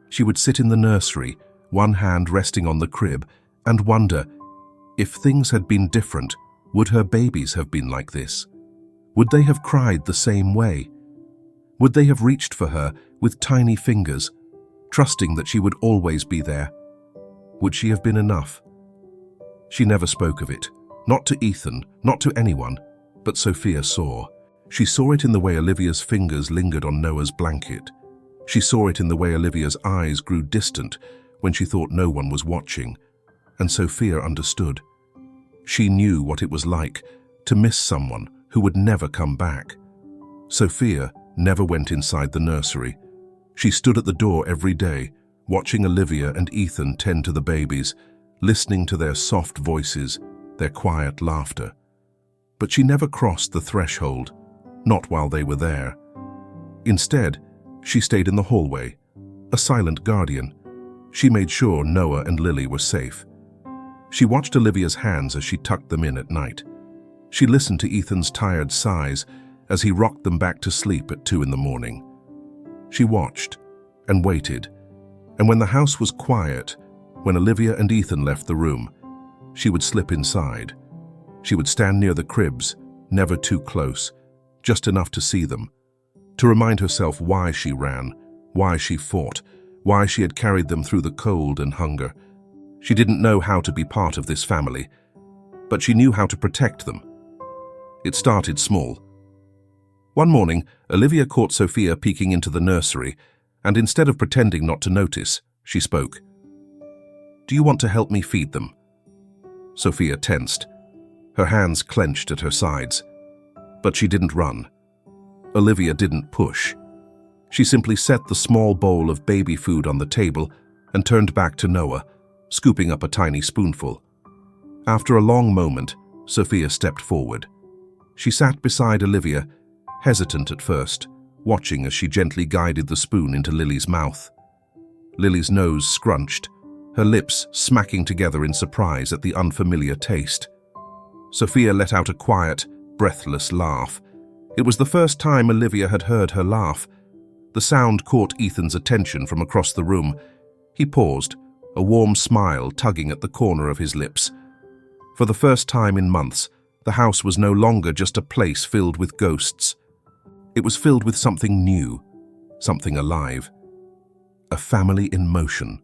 S1: she would sit in the nursery, one hand resting on the crib, and wonder, if things had been different, would her babies have been like this? Would they have cried the same way? Would they have reached for her with tiny fingers, trusting that she would always be there? Would she have been enough? She never spoke of it, not to Ethan, not to anyone, but Sophia saw. She saw it in the way Olivia's fingers lingered on Noah's blanket. She saw it in the way Olivia's eyes grew distant when she thought no one was watching. And Sophia understood. She knew what it was like to miss someone who would never come back. Sophia never went inside the nursery. She stood at the door every day, watching Olivia and Ethan tend to the babies, listening to their soft voices, their quiet laughter. But she never crossed the threshold, not while they were there. Instead, she stayed in the hallway, a silent guardian. She made sure Noah and Lily were safe. She watched Olivia's hands as she tucked them in at night. She listened to Ethan's tired sighs as he rocked them back to sleep at 2 in the morning. She watched and waited, and when the house was quiet, when Olivia and Ethan left the room, she would slip inside. She would stand near the cribs, never too close, just enough to see them, to remind herself why she ran, why she fought, why she had carried them through the cold and hunger. She didn't know how to be part of this family, but she knew how to protect them. It started small. One morning, Olivia caught Sophia peeking into the nursery, and instead of pretending not to notice, she spoke. "Do you want to help me feed them?" Sophia tensed. Her hands clenched at her sides. But she didn't run. Olivia didn't push. She simply set the small bowl of baby food on the table and turned back to Noah, scooping up a tiny spoonful. After a long moment, Sophia stepped forward. She sat beside Olivia, hesitant at first, watching as she gently guided the spoon into Lily's mouth. Lily's nose scrunched, her lips smacking together in surprise at the unfamiliar taste. Sophia let out a quiet, breathless laugh. It was the first time Olivia had heard her laugh. The sound caught Ethan's attention from across the room. He paused, a warm smile tugging at the corner of his lips. For the first time in months, the house was no longer just a place filled with ghosts. It was filled with something new, something alive. A family in motion.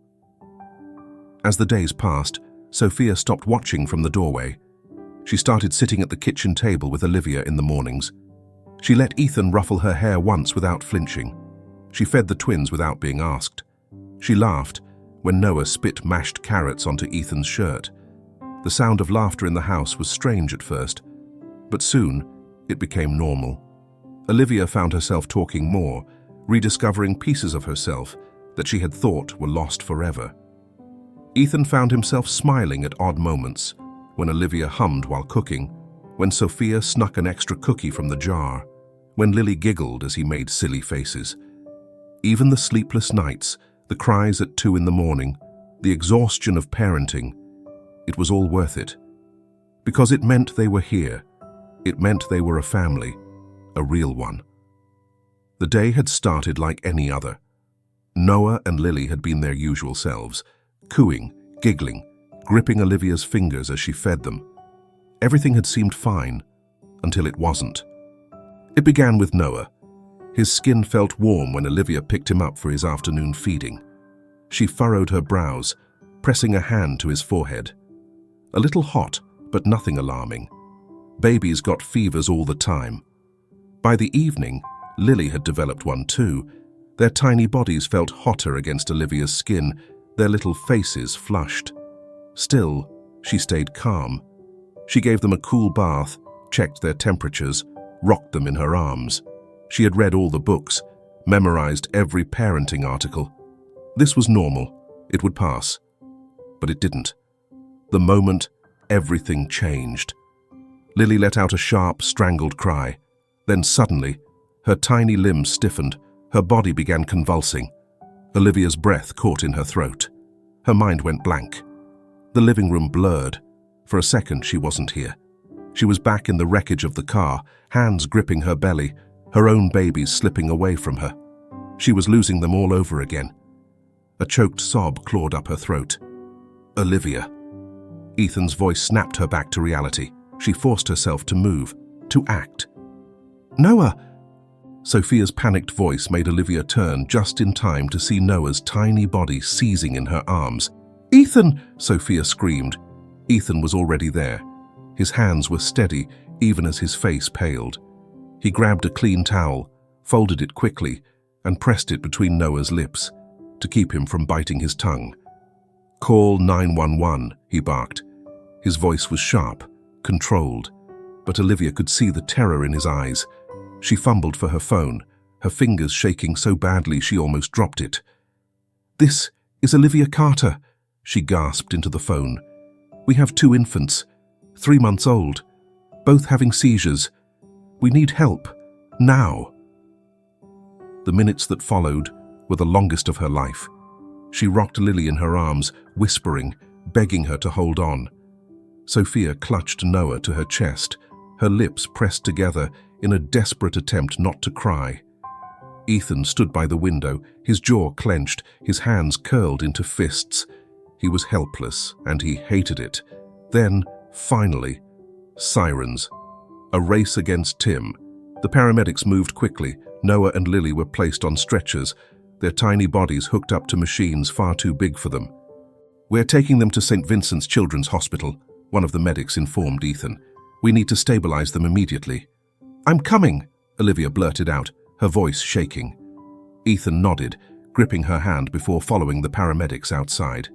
S1: As the days passed, Sophia stopped watching from the doorway. She started sitting at the kitchen table with Olivia in the mornings. She let Ethan ruffle her hair once without flinching. She fed the twins without being asked. She laughed when Noah spit mashed carrots onto Ethan's shirt. The sound of laughter in the house was strange at first, but soon it became normal. Olivia found herself talking more, rediscovering pieces of herself that she had thought were lost forever. Ethan found himself smiling at odd moments, when Olivia hummed while cooking, when Sophia snuck an extra cookie from the jar, when Lily giggled as he made silly faces. Even the sleepless nights, the cries at 2 in the morning, the exhaustion of parenting, it was all worth it. Because it meant they were here. It meant they were a family, a real one. The day had started like any other. Noah and Lily had been their usual selves, cooing, giggling, gripping Olivia's fingers as she fed them. Everything had seemed fine, until it wasn't. It began with Noah. His skin felt warm when Olivia picked him up for his afternoon feeding. She furrowed her brows, pressing a hand to his forehead. A little hot, but nothing alarming. Babies got fevers all the time. By the evening, Lily had developed one too. Their tiny bodies felt hotter against Olivia's skin, their little faces flushed. Still, she stayed calm. She gave them a cool bath, checked their temperatures, rocked them in her arms. She had read all the books, memorized every parenting article. This was normal. It would pass. But it didn't. The moment, everything changed. Lily let out a sharp, strangled cry. Then suddenly, her tiny limbs stiffened, her body began convulsing. Olivia's breath caught in her throat. Her mind went blank. The living room blurred. For a second, she wasn't here. She was back in the wreckage of the car, hands gripping her belly, her own babies slipping away from her. She was losing them all over again. A choked sob clawed up her throat. Olivia. Ethan's voice snapped her back to reality. She forced herself to move, to act. Noah! Sophia's panicked voice made Olivia turn just in time to see Noah's tiny body seizing in her arms. Ethan! Sophia screamed. Ethan was already there. His hands were steady, even as his face paled. He grabbed a clean towel, folded it quickly, and pressed it between Noah's lips, to keep him from biting his tongue. Call 911, he barked. His voice was sharp, controlled, but Olivia could see the terror in his eyes. She fumbled for her phone, her fingers shaking so badly she almost dropped it. This is Olivia Carter, she gasped into the phone. We have 2 infants, 3 months old, both having seizures. We need help, now. The minutes that followed were the longest of her life. She rocked Lily in her arms, whispering, begging her to hold on. Sophia clutched Noah to her chest, her lips pressed together in a desperate attempt not to cry. Ethan stood by the window, his jaw clenched, his hands curled into fists. He was helpless, and he hated it. Then, finally, sirens. A race against Tim. The paramedics moved quickly. Noah and Lily were placed on stretchers, their tiny bodies hooked up to machines far too big for them. We're taking them to St. Vincent's Children's Hospital, one of the medics informed Ethan. We need to stabilize them immediately. I'm coming, Olivia blurted out, her voice shaking. Ethan nodded, gripping her hand before following the paramedics outside.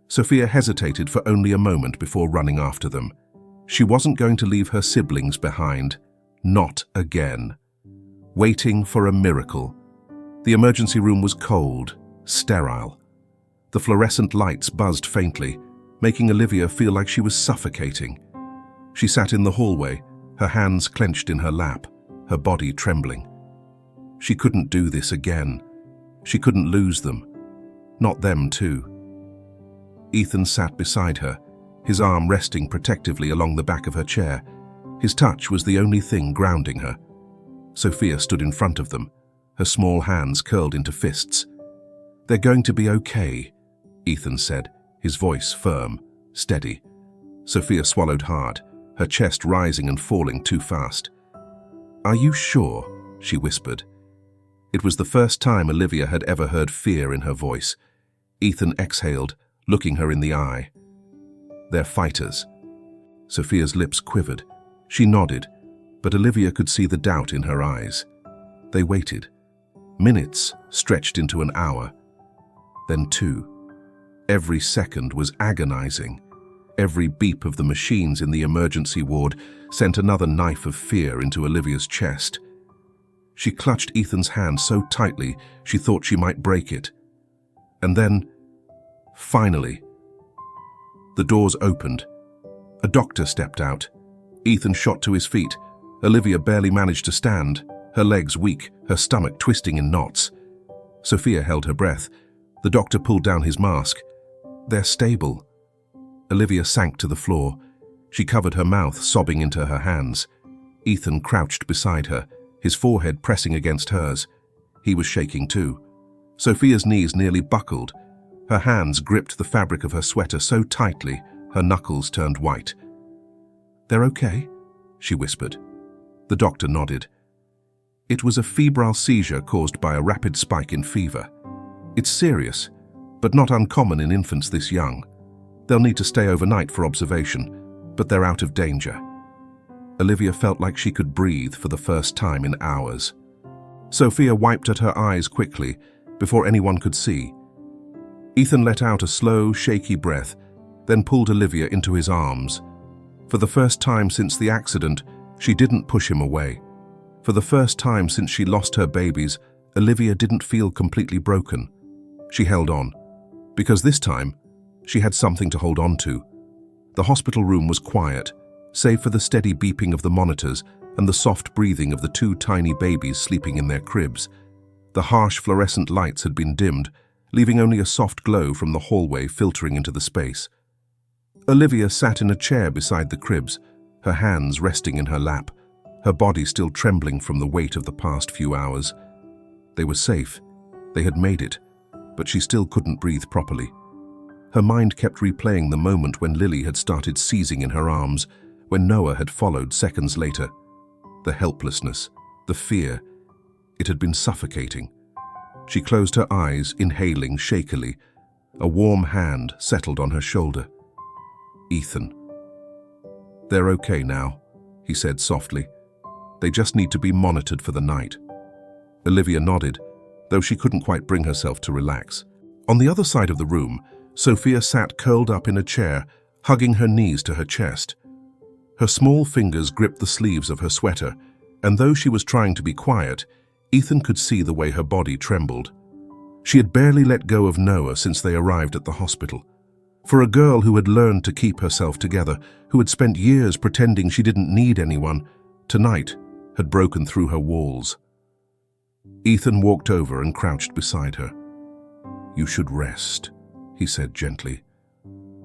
S1: Sophia hesitated for only a moment before running after them. She wasn't going to leave her siblings behind. Not again. Waiting for a miracle. The emergency room was cold, sterile. The fluorescent lights buzzed faintly, making Olivia feel like she was suffocating. She sat in the hallway, her hands clenched in her lap, her body trembling. She couldn't do this again. She couldn't lose them. Not them too. Ethan sat beside her, his arm resting protectively along the back of her chair. His touch was the only thing grounding her. Sophia stood in front of them, her small hands curled into fists. "They're going to be okay," Ethan said, his voice firm, steady. Sophia swallowed hard, her chest rising and falling too fast. "Are you sure?" she whispered. It was the first time Olivia had ever heard fear in her voice. Ethan exhaled, looking her in the eye. "They're fighters." Sophia's lips quivered. She nodded, but Olivia could see the doubt in her eyes. They waited. Minutes stretched into an hour, then 2. Every second was agonizing. Every beep of the machines in the emergency ward sent another knife of fear into Olivia's chest. She clutched Ethan's hand so tightly she thought she might break it. And then, finally, the doors opened. A doctor stepped out. Ethan shot to his feet. Olivia barely managed to stand, her legs weak, her stomach twisting in knots. Sophia held her breath. The doctor pulled down his mask. "They're stable." Olivia sank to the floor. She covered her mouth, sobbing into her hands. Ethan crouched beside her, his forehead pressing against hers. He was shaking too. Sophia's knees nearly buckled. Her hands gripped the fabric of her sweater so tightly, her knuckles turned white. "They're okay?" she whispered. The doctor nodded. It was a febrile seizure caused by a rapid spike in fever. It's serious, but not uncommon in infants this young. They'll need to stay overnight for observation, but they're out of danger. Olivia felt like she could breathe for the first time in hours. Sophia wiped at her eyes quickly, before anyone could see. Ethan let out a slow, shaky breath, then pulled Olivia into his arms. For the first time since the accident, she didn't push him away. For the first time since she lost her babies, Olivia didn't feel completely broken. She held on, because this time, she had something to hold on to. The hospital room was quiet, save for the steady beeping of the monitors and the soft breathing of the 2 tiny babies sleeping in their cribs. The harsh fluorescent lights had been dimmed, leaving only a soft glow from the hallway filtering into the space. Olivia sat in a chair beside the cribs, her hands resting in her lap, her body still trembling from the weight of the past few hours. They were safe. They had made it, but she still couldn't breathe properly. Her mind kept replaying the moment when Lily had started seizing in her arms, when Noah had followed seconds later. The helplessness, the fear. It had been suffocating. She closed her eyes, inhaling shakily. A warm hand settled on her shoulder. "Ethan." "They're okay now," he said softly. "They just need to be monitored for the night." Olivia nodded, though she couldn't quite bring herself to relax. On the other side of the room, Sophia sat curled up in a chair, hugging her knees to her chest. Her small fingers gripped the sleeves of her sweater, and though she was trying to be quiet, Ethan could see the way her body trembled. She had barely let go of Noah since they arrived at the hospital. For a girl who had learned to keep herself together, who had spent years pretending she didn't need anyone, tonight had broken through her walls. Ethan walked over and crouched beside her. "You should rest," he said gently.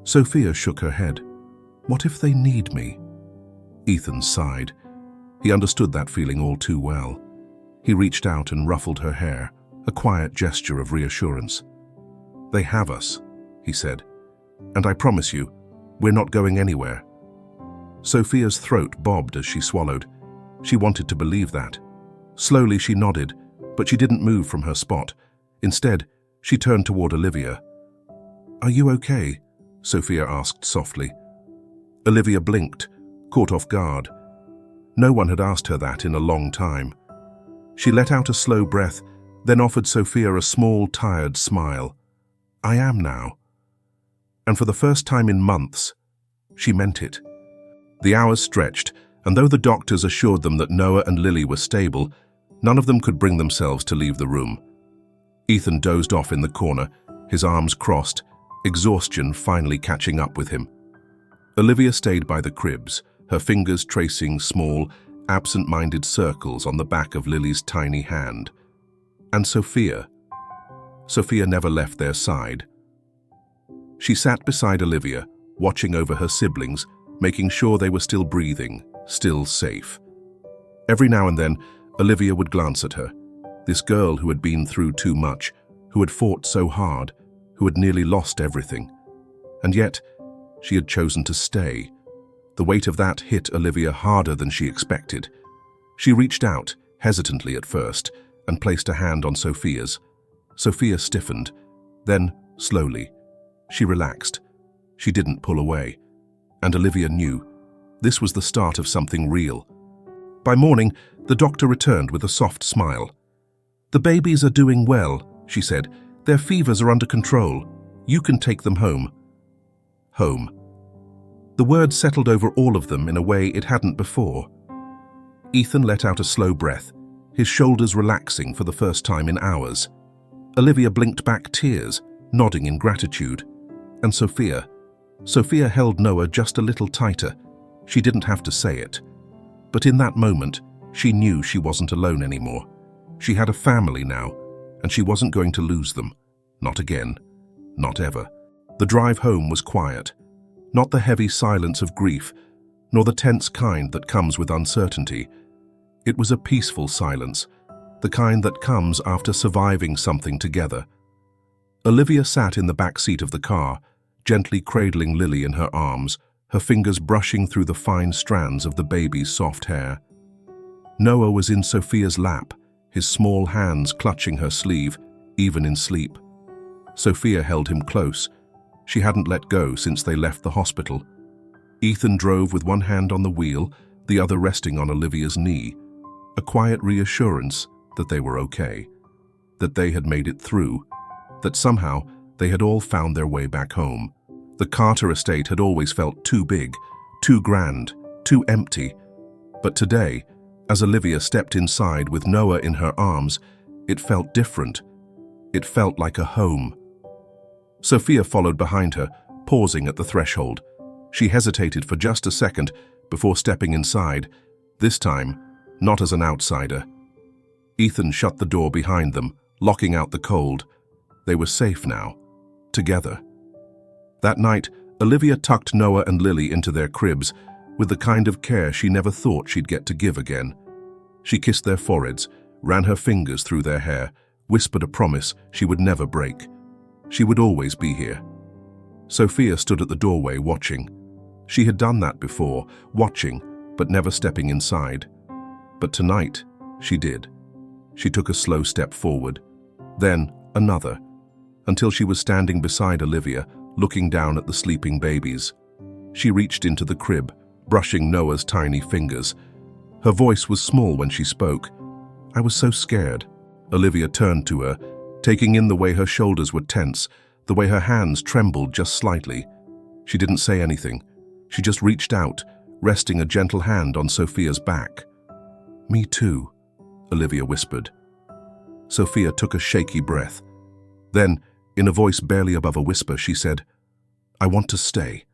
S1: Sophia shook her head. "What if they need me?" Ethan sighed. He understood that feeling all too well. He reached out and ruffled her hair, a quiet gesture of reassurance. "They have us," he said. "And I promise you, we're not going anywhere." Sophia's throat bobbed as she swallowed. She wanted to believe that. Slowly she nodded, but she didn't move from her spot. Instead, she turned toward Olivia. "Are you okay?" Sophia asked softly. Olivia blinked, caught off guard. No one had asked her that in a long time. She let out a slow breath, then offered Sophia a small, tired smile. "I am now." And for the first time in months, she meant it. The hours stretched, and though the doctors assured them that Noah and Lily were stable, none of them could bring themselves to leave the room. Ethan dozed off in the corner, his arms crossed, exhaustion finally catching up with him. Olivia stayed by the cribs, her fingers tracing small, absent-minded circles on the back of Lily's tiny hand. And Sophia never left their side. She sat beside Olivia, watching over her siblings, making sure they were still breathing, still safe. Every now and then, Olivia would glance at her. This girl who had been through too much, who had fought so hard, who had nearly lost everything. And yet, she had chosen to stay. The weight of that hit Olivia harder than she expected. She reached out, hesitantly at first, and placed a hand on Sophia's. Sophia stiffened. Then, slowly, she relaxed. She didn't pull away. And Olivia knew. This was the start of something real. By morning, the doctor returned with a soft smile. "The babies are doing well," she said. "Their fevers are under control. You can take them home." Home. The word settled over all of them in a way it hadn't before. Ethan let out a slow breath, his shoulders relaxing for the first time in hours. Olivia blinked back tears, nodding in gratitude. And Sophia held Noah just a little tighter. She didn't have to say it. But in that moment, she knew she wasn't alone anymore. She had a family now, and she wasn't going to lose them. Not again. Not ever. The drive home was quiet. Not the heavy silence of grief, nor the tense kind that comes with uncertainty. It was a peaceful silence, the kind that comes after surviving something together. Olivia sat in the back seat of the car, gently cradling Lily in her arms, her fingers brushing through the fine strands of the baby's soft hair. Noah was in Sophia's lap, his small hands clutching her sleeve, even in sleep. Sophia held him close. She hadn't let go since they left the hospital. Ethan drove with one hand on the wheel, the other resting on Olivia's knee. A quiet reassurance that they were okay, that they had made it through, that somehow they had all found their way back home. The Carter estate had always felt too big, too grand, too empty. But today, as Olivia stepped inside with Noah in her arms, it felt different. It felt like a home. Sophia followed behind her, pausing at the threshold. She hesitated for just a second before stepping inside, this time not as an outsider. Ethan shut the door behind them, locking out the cold. They were safe now, together. That night, Olivia tucked Noah and Lily into their cribs with the kind of care she never thought she'd get to give again. She kissed their foreheads, ran her fingers through their hair, whispered a promise she would never break. She would always be here. Sophia stood at the doorway watching. She had done that before, watching, but never stepping inside. But tonight, she did. She took a slow step forward, then another, until she was standing beside Olivia, looking down at the sleeping babies. She reached into the crib, brushing Noah's tiny fingers. Her voice was small when she spoke. "I was so scared." Olivia turned to her, taking in the way her shoulders were tense, the way her hands trembled just slightly. She didn't say anything. She just reached out, resting a gentle hand on Sophia's back. "Me too," Olivia whispered. Sophia took a shaky breath. Then, in a voice barely above a whisper, she said, "I want to stay."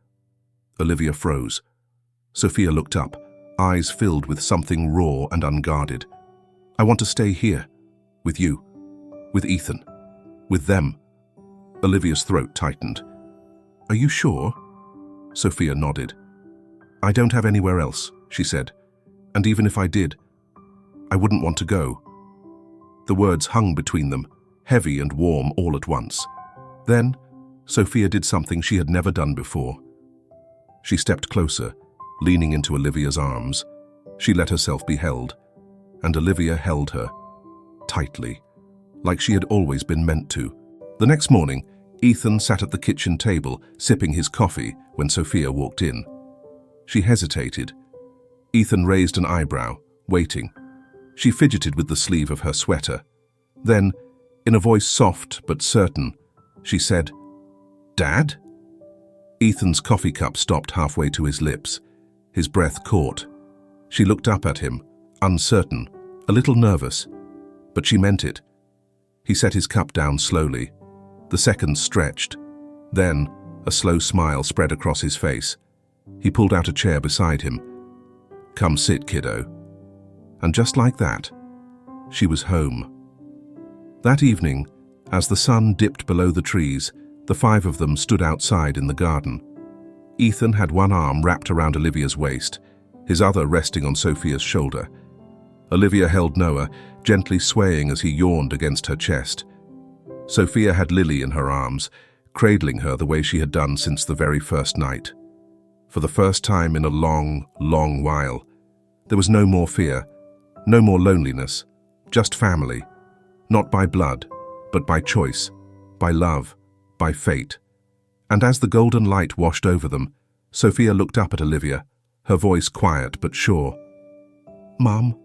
S1: Olivia froze. Sophia looked up, eyes filled with something raw and unguarded. "I want to stay here, with you, with Ethan, with them." Olivia's throat tightened. "Are you sure?" Sophia nodded. "I don't have anywhere else," she said, "and even if I did, I wouldn't want to go." The words hung between them, heavy and warm all at once. Then, Sophia did something she had never done before. She stepped closer, leaning into Olivia's arms. She let herself be held, and Olivia held her, tightly, like she had always been meant to. The next morning, Ethan sat at the kitchen table, sipping his coffee, when Sophia walked in. She hesitated. Ethan raised an eyebrow, waiting. She fidgeted with the sleeve of her sweater. Then, in a voice soft but certain, she said, "Dad?" Ethan's coffee cup stopped halfway to his lips. His breath caught. She looked up at him, uncertain, a little nervous. But she meant it. He set his cup down slowly. The seconds stretched. Then, a slow smile spread across his face. He pulled out a chair beside him. "Come sit, kiddo." And just like that, she was home. That evening, as the sun dipped below the trees, the five of them stood outside in the garden. Ethan had one arm wrapped around Olivia's waist, his other resting on Sophia's shoulder. Olivia held Noah, gently swaying as he yawned against her chest. Sophia had Lily in her arms, cradling her the way she had done since the very first night. For the first time in a long, long while, there was no more fear, no more loneliness, just family, not by blood, but by choice, by love, by fate. And as the golden light washed over them, Sophia looked up at Olivia, her voice quiet but sure. "Mum?"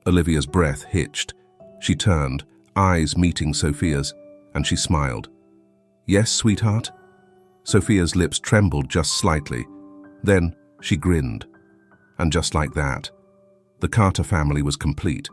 S1: Olivia's breath hitched. She turned, eyes meeting Sophia's, and she smiled. "Yes, sweetheart?" Sophia's lips trembled just slightly. Then she grinned. And just like that, the Carter family was complete.